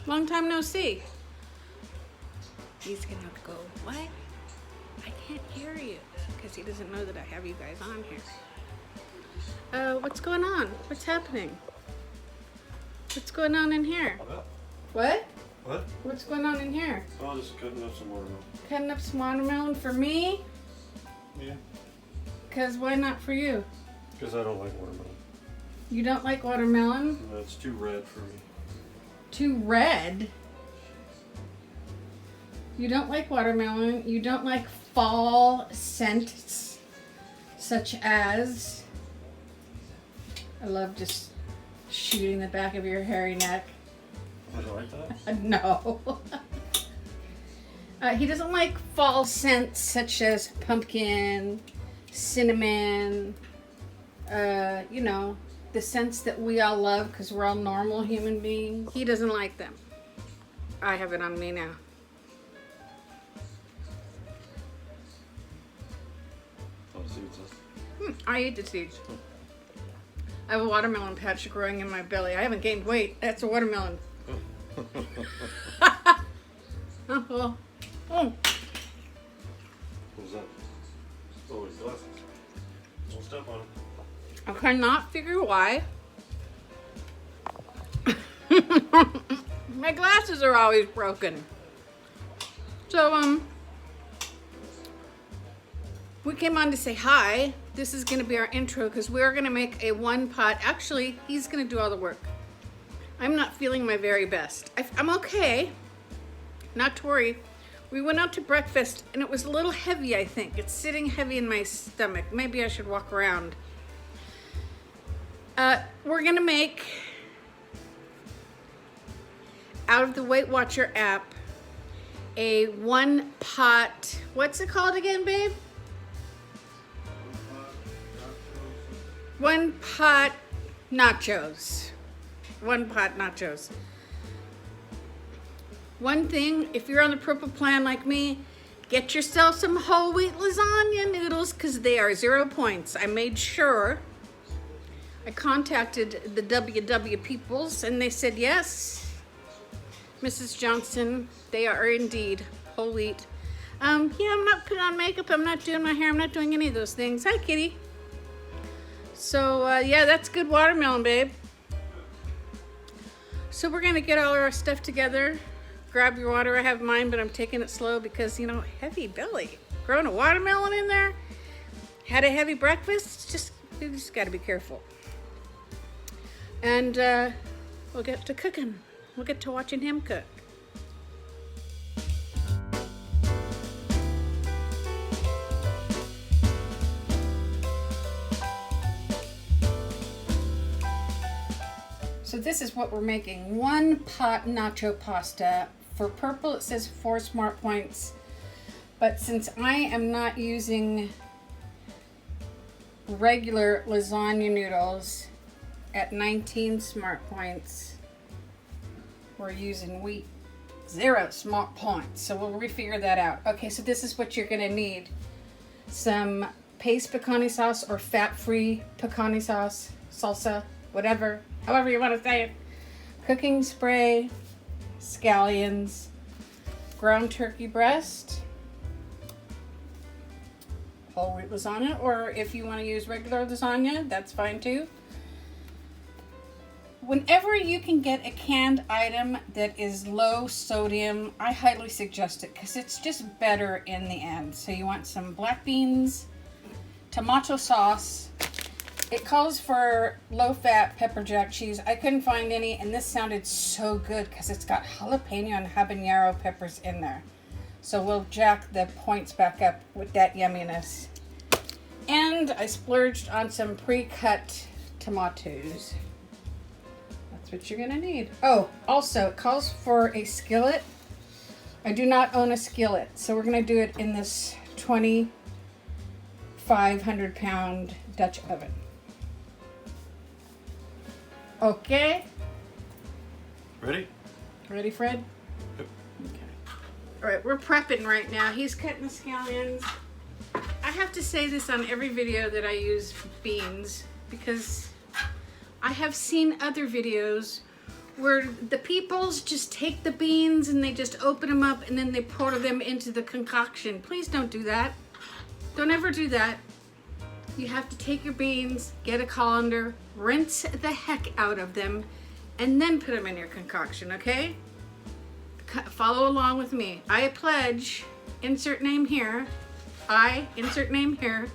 Long time no see. He's gonna go, what? I can't hear you. Because he doesn't know that I have you guys on here. What's going on? What's happening? What's going on in here? What? What? What's going on in here? Oh, just cutting up some watermelon. Cutting up some watermelon for me? Yeah. Because why not for you? Because I don't like watermelon. You don't like watermelon? No, it's too red for me. Too red? You don't like watermelon. You don't like fall scents such as... I love just shooting the back of your hairy neck. I don't like that? No. He doesn't like fall scents such as pumpkin, cinnamon, you know, the scents that we all love because we're all normal human beings. He doesn't like them. I have it on me now. Oh, the seeds. I eat the seeds. I have a watermelon patch growing in my belly. I haven't gained weight. That's a watermelon. Oh, well. Oh. What was that? Oh, his glasses. Don't step on them. I cannot figure why. My glasses are always broken. So, we came on to say hi. This is going to be our intro because we're going to make a one pot. Actually, he's going to do all the work. I'm not feeling my very best. I'm okay. Not to worry. We went out to breakfast and it was a little heavy, I think. It's sitting heavy in my stomach. Maybe I should walk around. We're going to make, out of the Weight Watcher app, a one pot, what's it called again, babe? One pot nachos. One pot nachos. One thing, if you're on the purple plan like me, get yourself some whole wheat lasagna noodles because they are 0 points. I made sure. I contacted the WW peoples and they said yes, Mrs. Johnson, they are indeed whole wheat. Yeah, I'm not putting on makeup, I'm not doing my hair, I'm not doing any of those things. Hi, kitty. So, yeah, that's good watermelon, babe. So we're gonna get all our stuff together. Grab your water, I have mine, but I'm taking it slow because, you know, heavy belly. Growing a watermelon in there, had a heavy breakfast, you just gotta be careful. And we'll get to cooking. We'll get to watching him cook. So this is what we're making. One pot nacho pasta. For purple it says 4 smart points. But since I am not using regular lasagna noodles at 19 smart points, we're using wheat. 0 smart points. So we'll refigure that out. Okay, so this is what you're gonna need. Some paste pecani sauce or fat-free pecani sauce, salsa, whatever, however you want to say it. Cooking spray, scallions, ground turkey breast, whole wheat lasagna, or if you want to use regular lasagna, that's fine too. Whenever you can get a canned item that is low sodium, I highly suggest it because it's just better in the end. So you want some black beans, tomato sauce. It calls for low-fat pepper jack cheese. I couldn't find any, and this sounded so good because it's got jalapeno and habanero peppers in there. So we'll jack the points back up with that yumminess. And I splurged on some pre-cut tomatoes. That's what you're gonna need. Oh, also, it calls for a skillet. I do not own a skillet, so we're gonna do it in this 2,500-pound Dutch oven. Okay. Ready? Ready, Fred? Yep. Okay. All right, we're prepping right now. He's cutting the scallions. I have to say this on every video that I use beans because I have seen other videos where the peoples just take the beans and they just open them up and then they pour them into the concoction. Please don't do that. Don't ever do that. You have to take your beans, get a colander, rinse the heck out of them, and then put them in your concoction, okay? Follow along with me. I pledge, insert name here, I, insert name here,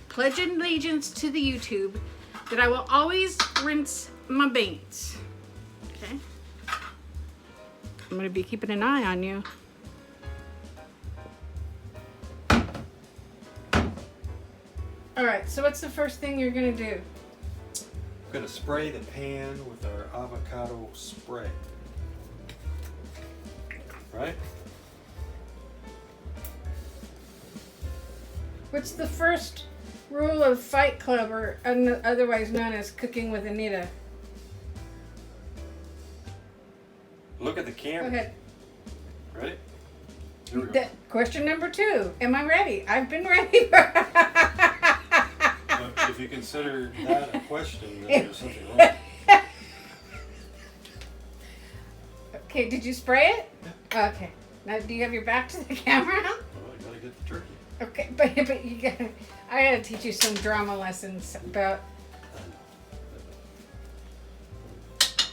pledge allegiance to the YouTube that I will always rinse my beans. Okay? I'm gonna be keeping an eye on you. All right, so what's the first thing you're gonna do? I'm gonna spray the pan with our avocado spray. Right? What's the first rule of Fight Club, or otherwise known as Cooking with Anita? Look at the camera. Go ahead. Ready? Here we go. Question number 2. Am I ready? I've been ready. If you consider that a question, then there's something wrong. Okay, did you spray it? Yeah. Okay. Now, do you have your back to the camera? Oh, I gotta get the turkey. Okay, but you gotta, I gotta teach you some drama lessons about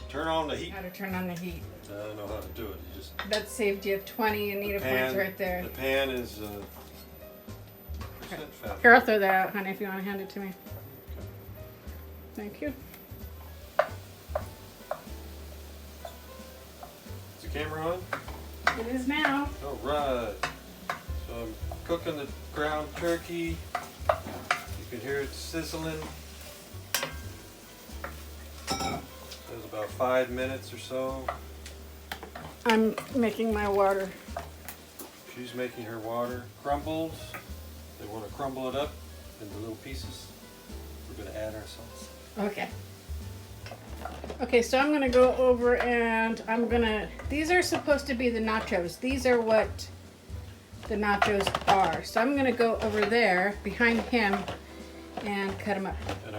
Turn on the heat. how to turn on the heat. I don't know how to do it. You just That saved you 20 Anita points right there. The pan is percent fat. Here, I'll throw that out, honey, if you want to hand it to me. Thank you. Is the camera on? It is now. All right. So I'm cooking the ground turkey. You can hear it sizzling. There's about 5 minutes or so. I'm making my water. She's making her water. Crumbles. They want to crumble it up into little pieces. We're going to add our salsa. Okay. Okay, so I'm gonna go over and these are supposed to be the nachos. These are what the nachos are. So I'm gonna go over there behind him and cut them up,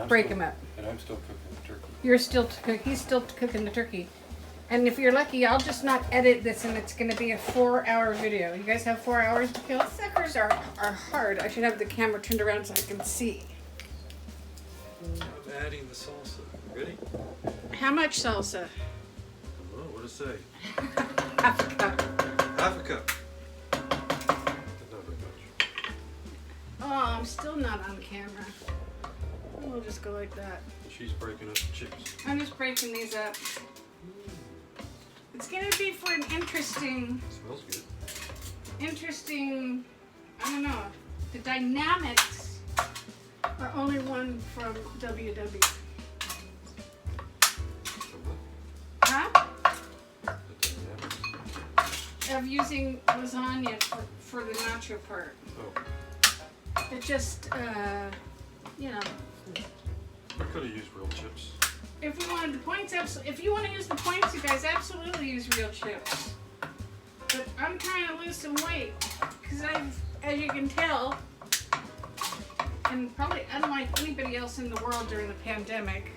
break them up. And I'm still cooking the turkey. He's still cooking the turkey. And if you're lucky, I'll just not edit this and it's gonna be a 4-hour video. You guys have 4 hours to kill? Suckers are hard. I should have the camera turned around so I can see. I'm adding the salsa. Ready? How much salsa? I don't know. What does it say? Half a cup. Half a cup. That's not very much. Oh, I'm still not on camera. We'll just go like that. She's breaking up the chips. I'm just breaking these up. It's gonna be for an interesting, Smells good. I don't know. The dynamics are only one from WW. Huh? Of using lasagna for the nacho part. Oh, It just, you know. we could have used real chips. If we wanted the points, if you want to use the points, you guys absolutely use real chips. But I'm trying to lose some weight because I've, as you can tell, and probably unlike anybody else in the world during the pandemic,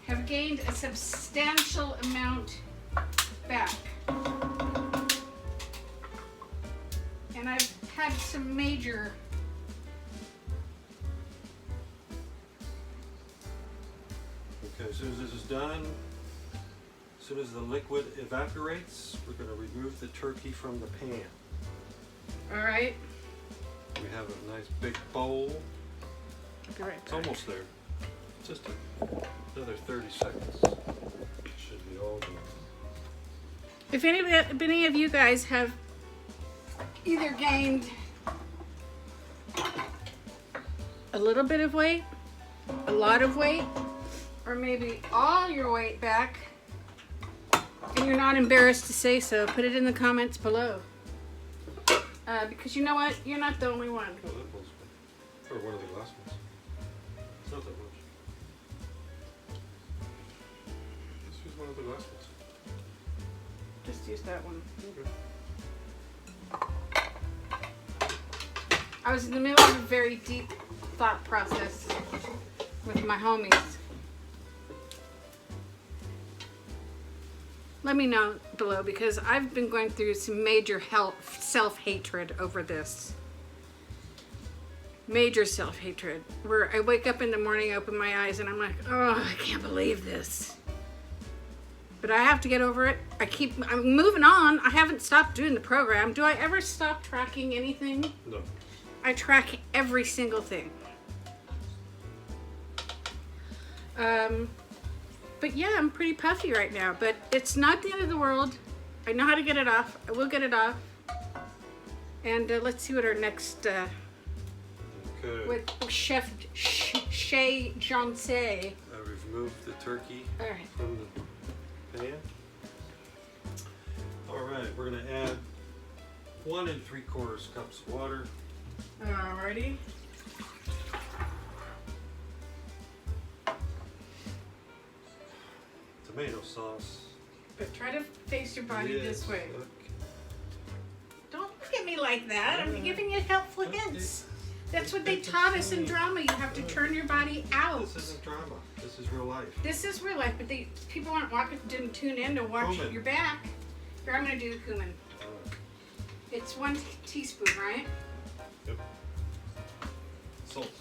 have gained a substantial amount back. And I've had some major Okay, as soon as this is done, as soon as the liquid evaporates, we're going to remove the turkey from the pan. all right. We have a nice big bowl. I'll be right It's back. almost there. Just another 30 seconds. Should be all done. If any of you guys have either gained a little bit of weight, a lot of weight, or maybe all your weight back, and you're not embarrassed to say so, put it in the comments below. Because you know what? You're not the only one. Oh, that was good. Or one of the last ones. It's not that much. Let's use one of the last ones. Just use that one. Okay. I was in the middle of a very deep thought process with my homies. Let me know below because I've been going through some major self-hatred over this. Major self-hatred. Where I wake up in the morning, open my eyes, and I'm like, oh, I can't believe this. But I have to get over it. I'm moving on. I haven't stopped doing the program. Do I ever stop tracking anything? No. I track every single thing. But yeah, I'm pretty puffy right now, but it's not the end of the world. I know how to get it off. I will get it off. And let's see what our next, with Chef Shay Joncé. We've moved the turkey from the pan. All right, we're gonna add 1 3/4 cups of water. Alrighty. Tomato sauce. But try to face your body this way. Okay. Don't look at me like that. I'm giving you helpful hints. That's what they taught us in drama. You have to turn your body out. This isn't drama. This is real life. This is real life, but people didn't tune in to watch Cumin. your back. Here, I'm going to do the cumin. It's 1 teaspoon, right? Yep. Salt.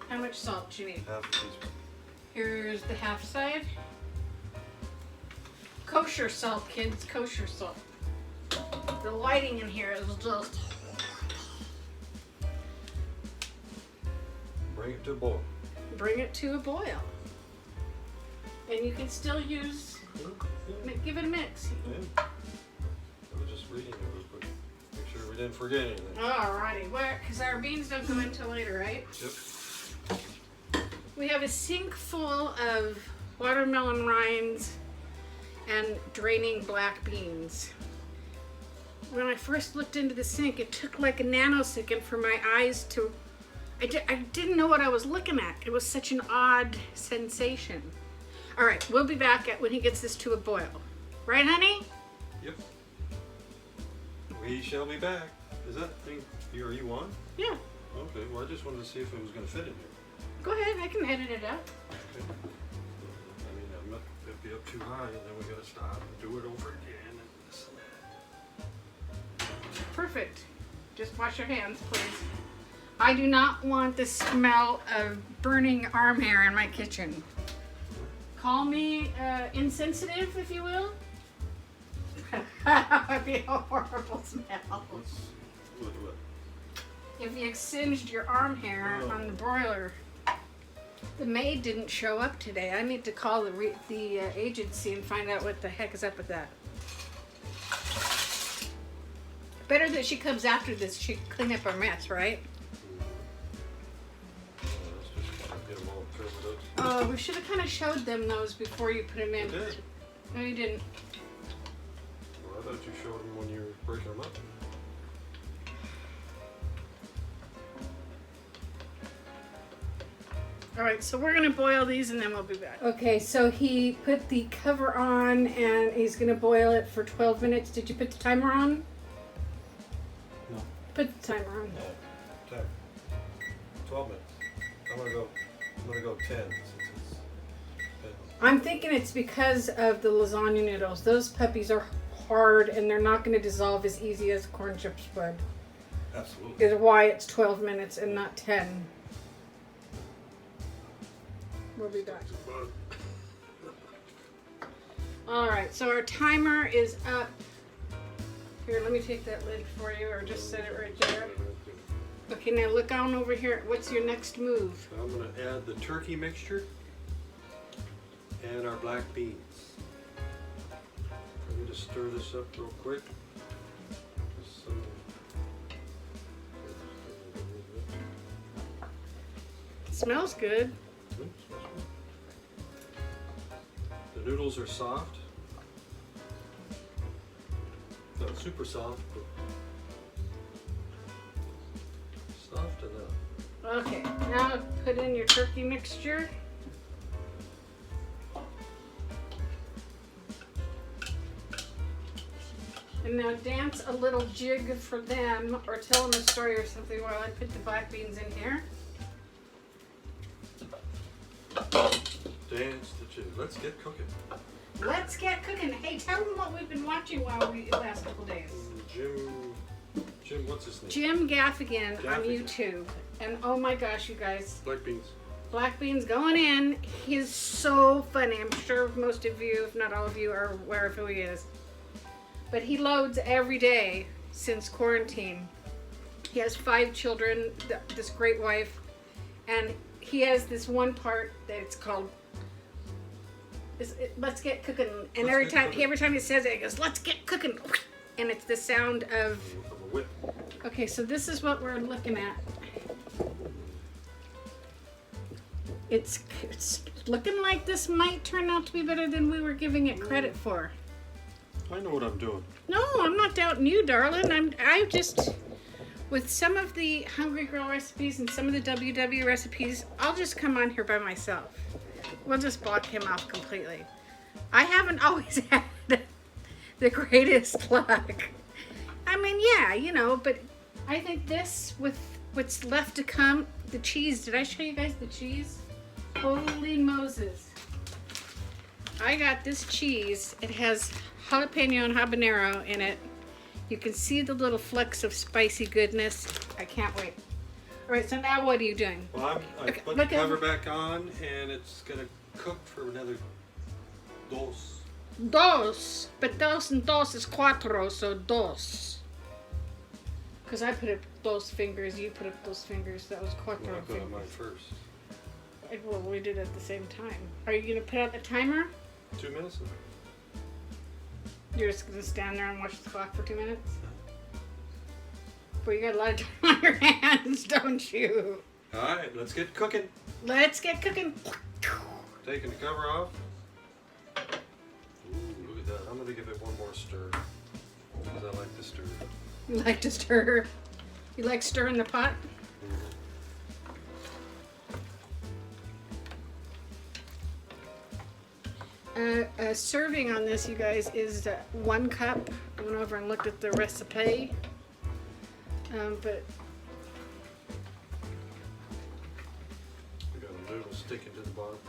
How much salt do you need? 1/2 teaspoon. Here's the half side. Kosher salt, kids. Kosher salt. The lighting in here is just... Bring it to a boil. Bring it to a boil. And you can still use... Give it a mix. Yeah. I was just reading it real quick. Make sure we didn't forget anything. Alrighty. Because our beans don't go in till later, right? Yep. We have a sink full of watermelon rinds and draining black beans. When I first looked into the sink, it took like a nanosecond for my eyes to... I didn't know what I was looking at. It was such an odd sensation. All right, we'll be back when he gets this to a boil. Right, honey? Yep. We shall be back. Is that thing, are you on? Yeah. Okay, well I just wanted to see if it was going to fit in here. Go ahead, I can edit it up. Okay. I mean, it'd be up too high and then we got to stop and do it over again. And this and that. Perfect. Just wash your hands, please. I do not want the smell of burning arm hair in my kitchen. Call me insensitive, if you will. That would be a horrible smell. What? If you singed your arm hair on the broiler. The maid didn't show up today. I need to call the agency and find out what the heck is up with that. Better that she comes after this. She can clean up our mess, right? Oh, we should have kind of showed them those before you put them in. I did. No, you didn't. Well, I thought you showed them when you were breaking them up. All right, so we're gonna boil these and then we'll be back. Okay, so he put the cover on and he's gonna boil it for 12 minutes. Did you put the timer on? No. Put the timer on. No. 12 minutes. I'm gonna go 10 since it's 10. I'm thinking it's because of the lasagna noodles. Those puppies are hard and they're not gonna dissolve as easy as corn chips would. Absolutely. Is why it's 12 minutes and not 10. We'll be back. All right, so our timer is up. Here, let me take that lid for you, or just set it right there. Okay, now look on over here. What's your next move? I'm going to add the turkey mixture and our black beans. Let me just stir this up real quick. Smells good. The noodles are soft. Not super soft, but soft enough. Okay, now put in your turkey mixture. And now dance a little jig for them, or tell them a story or something while I put the black beans in here. 2. Let's get cooking. Let's get cooking. Hey, tell them what we've been watching while we the last couple days. Jim, what's his name? Jim Gaffigan on YouTube. And oh my gosh, you guys. Black beans. Black beans going in. He's so funny. I'm sure most of you, if not all of you, are aware of who he is. But he loads every day since quarantine. He has 5 children, this great wife, and he has this one part that it's called "Let's get cooking." And every time he says it, he goes, "Let's get cooking," and it's the sound of a whip. Okay, so this is what we're looking at. It's looking like this might turn out to be better than we were giving it credit for. I know what I'm doing. No, I'm not doubting you, darling. I just, with some of the Hungry Girl recipes and some of the WW recipes, I'll just come on here by myself. We'll just block him off completely. I haven't always had the greatest luck. I mean, yeah, you know, but I think this, with what's left to come, the cheese. Did I show you guys the cheese? Holy Moses. I got this cheese. It has jalapeno and habanero in it. You can see the little flecks of spicy goodness. I can't wait. All right, so now what are you doing? Well, I put the cover back on, and it's going to cook for another dos. Dos. But dos and dos is cuatro, so dos. Because I put up those fingers, you put up those fingers. That was cuatro Well, I put fingers. on mine first. Well, we did it at the same time. Are you going to put out the timer? 2 minutes? You're just going to stand there and watch the clock for 2 minutes? But you got a lot of time on your hands, don't you? Alright, let's get cooking. Let's get cooking. Taking the cover off. Ooh, look at that. I'm going to give it one more stir. Because I like to stir. You like to stir? You like stirring the pot? A serving on this, you guys, is 1 cup. I went over and looked at the recipe. But We got a noodle sticking to the bottom.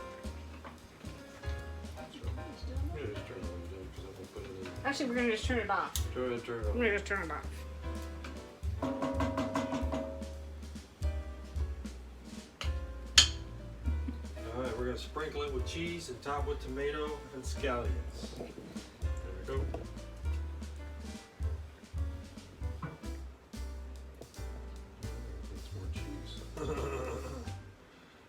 Yeah, just turn it on because I'm going to put it in. actually, we're going to just turn it off. Turn it I'm on. going to just turn it off. Alright, we're going to sprinkle it with cheese and top with tomato and scallions. There we go. That's more cheese.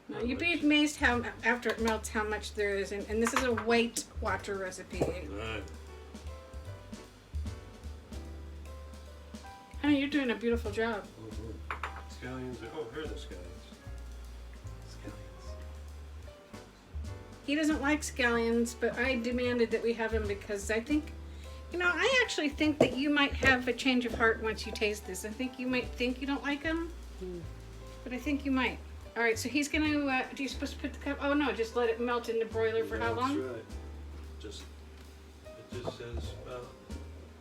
Now, you'd be amazed how, after it melts, how much there is. And this is a Weight Watcher recipe. Alright. Honey, you're doing a beautiful job. Scallions. Oh, here are the scallions. Scallions. He doesn't like scallions, but I demanded that we have him because I think, you know, I actually think that you might have a change of heart once you taste this. I think you might think you don't like them, but I think you might. All right, so he's going to, are you supposed to put the cup? Oh, no, just let it melt in the broiler for how long? That's right. It just says about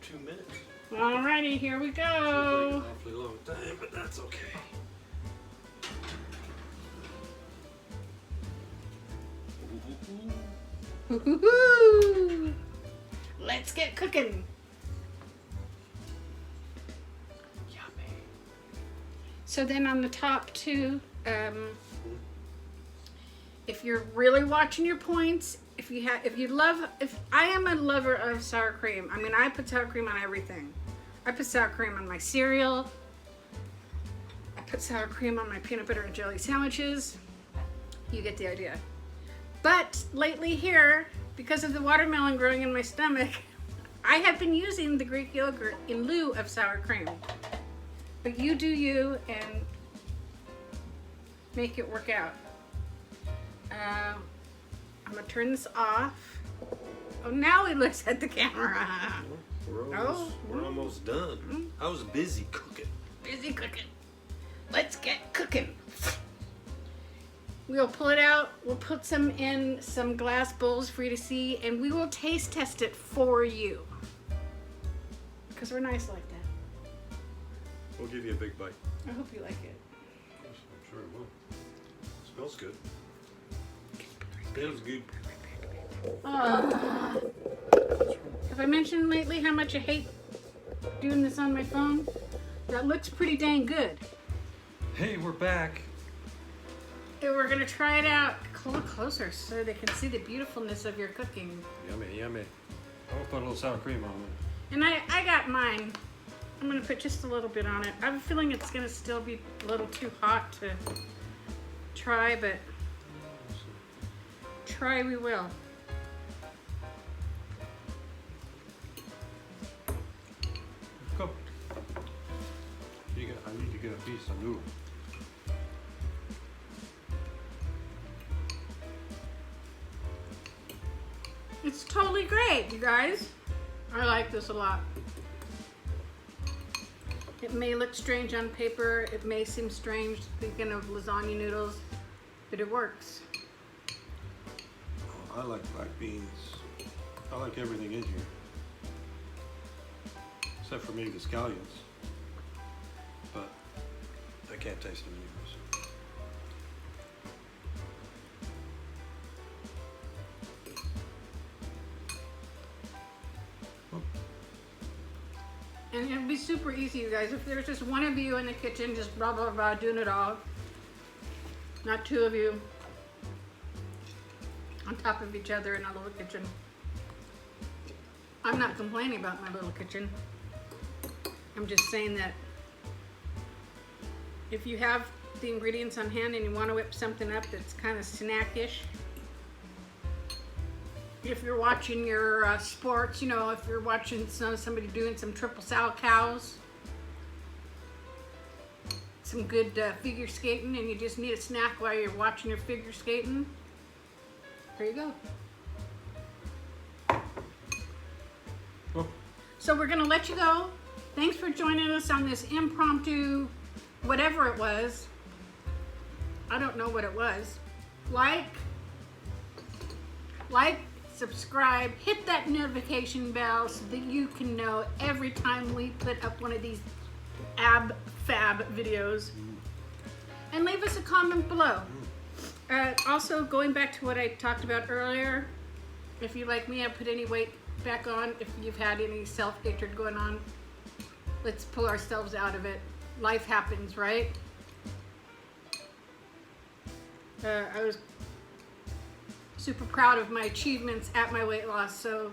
2 minutes. Alrighty, here we Seems like go. an awfully long time, but that's okay. Woo-hoo-hoo. Let's get cooking. Yummy. So then on the top too, if you're really watching your points, if I am a lover of sour cream. I mean, I put sour cream on everything. I put sour cream on my cereal. I put sour cream on my peanut butter and jelly sandwiches. You get the idea. But lately here, because of the watermelon growing in my stomach, I have been using the Greek yogurt in lieu of sour cream. But you do you and make it work out. I'm gonna turn this off. Oh, now he looks at the camera. We're almost done. I was busy cooking. Busy cooking. Let's get cooking. We'll pull it out. We'll put some in some glass bowls for you to see, and we will taste test it for you. Because we're nice like that. We'll give you a big bite. I hope you like it. Yes, I'm sure it will. Smells good. Smells good. Have I mentioned lately how much I hate doing this on my phone? That looks pretty dang good. Hey, we're back. And we're gonna try it out a little closer so they can see the beautifulness of your cooking. Yummy, yummy. I'm gonna put a little sour cream on it. And I got mine. I'm gonna put just a little bit on it. I have a feeling it's gonna still be a little too hot to try, but try we will. Go. I need to get a piece of noodle. It's totally great, you guys. I like this a lot. It may look strange on paper. It may seem strange thinking of lasagna noodles, but it works. Oh, I like black beans. I like everything in here. Except for maybe the scallions. But I can't taste them anyways. And it'll be super easy, you guys. If there's just one of you in the kitchen, just blah, blah, blah, doing it all. Not two of you on top of each other in a little kitchen. I'm not complaining about my little kitchen. I'm just saying that if you have the ingredients on hand and you want to whip something up that's kind of snack-ish, if you're watching your sports, you know, if you're watching somebody doing some triple sal cows, some good figure skating, and you just need a snack while you're watching your figure skating, there you go. Oh. So we're gonna let you go. Thanks for joining us on this impromptu, whatever it was. I don't know what it was. Like, subscribe, hit that notification bell so that you can know every time we put up one of these fab videos. And leave us a comment below. Also, going back to what I talked about earlier, if you like me, I put any weight back on. If you've had any self-hatred going on, let's pull ourselves out of it. Life happens, right? I was super proud of my achievements at my weight loss, so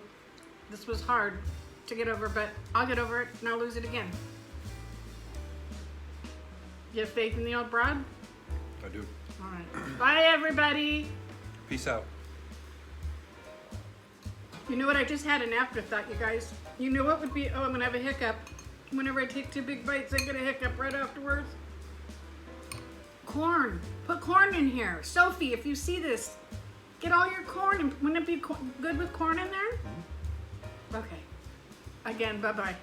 this was hard to get over, but I'll get over it and I'll lose it again. You have faith in the old broad? I do. All right. Bye, everybody. Peace out. You know what? I just had an afterthought, you guys. You know what would be? Oh, I'm gonna have a hiccup. Whenever I take 2 big bites, I get a hiccup right afterwards. Corn. Put corn in here. Sophie, if you see this, get all your corn. And wouldn't it be good with corn in there? Okay. Again, bye-bye.